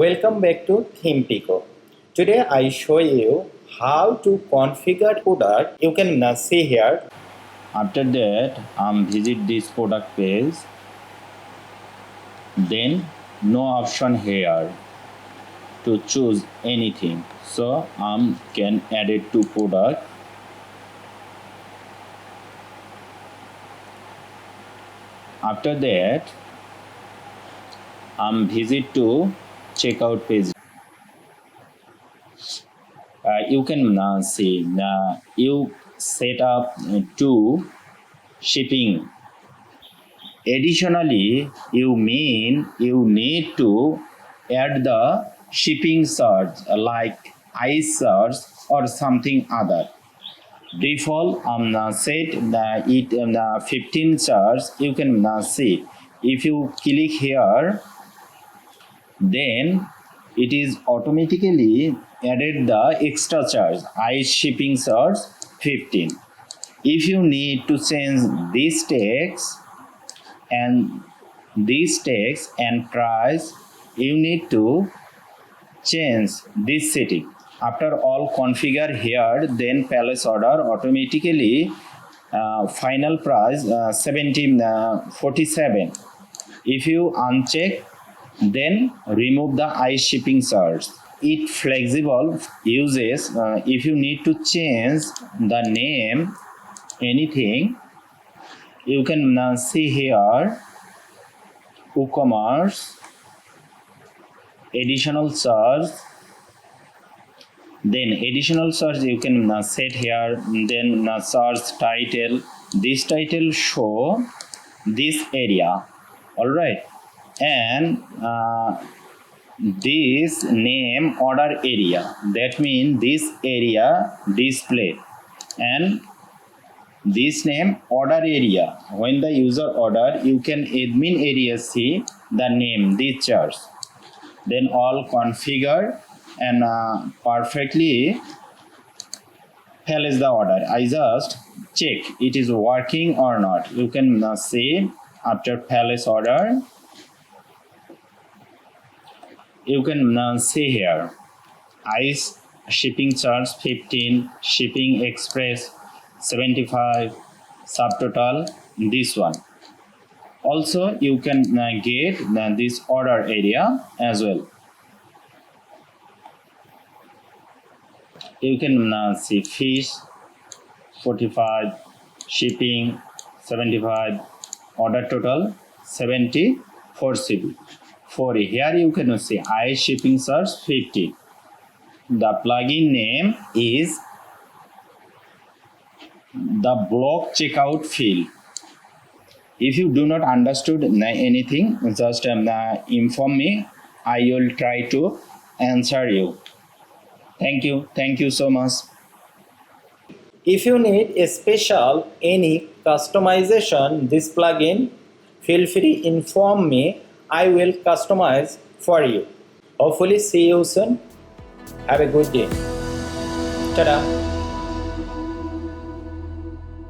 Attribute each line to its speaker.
Speaker 1: Welcome back to Theme Pico. Today I show you how to configure product. You can see here.
Speaker 2: After that, visit this product page. Then no option here to choose anything. So can add it to product. After that, visit to checkout page. You can see you set up to shipping. Additionally, you need to add the shipping charge like ice charge or something other. Default set the 15 charge. You can see if you click here, then it is automatically added the extra charge ice shipping charge 15. If you need to change this text and price, you need to change this setting. After all configure here, then place order automatically final price 47. If you uncheck, then remove the ice shipping charge. It flexible uses. If you need to change the name anything, you can see here WooCommerce additional charge. Then additional charge you can set here. Then charge title. This title show this area. All right, and this name order area. That means this area display, and this name order area. When the user order, you can admin area see the name this charge. Then all configure and perfectly place the order. I just check it is working or not. You can see after place order. You can see here ice shipping charge 15, shipping express 75, subtotal this one. Also you can get this order area as well. You can see fish 45, shipping 75, order total 74 CB. For here you can see ice shipping charge 50. The plugin name is the block checkout field. If you do not understood anything, just inform me. I will try to answer you. Thank you so much.
Speaker 1: If you need a special any customization this plugin, feel free inform me. I will customize for you. Hopefully see you soon. Have a good day. Ta-da.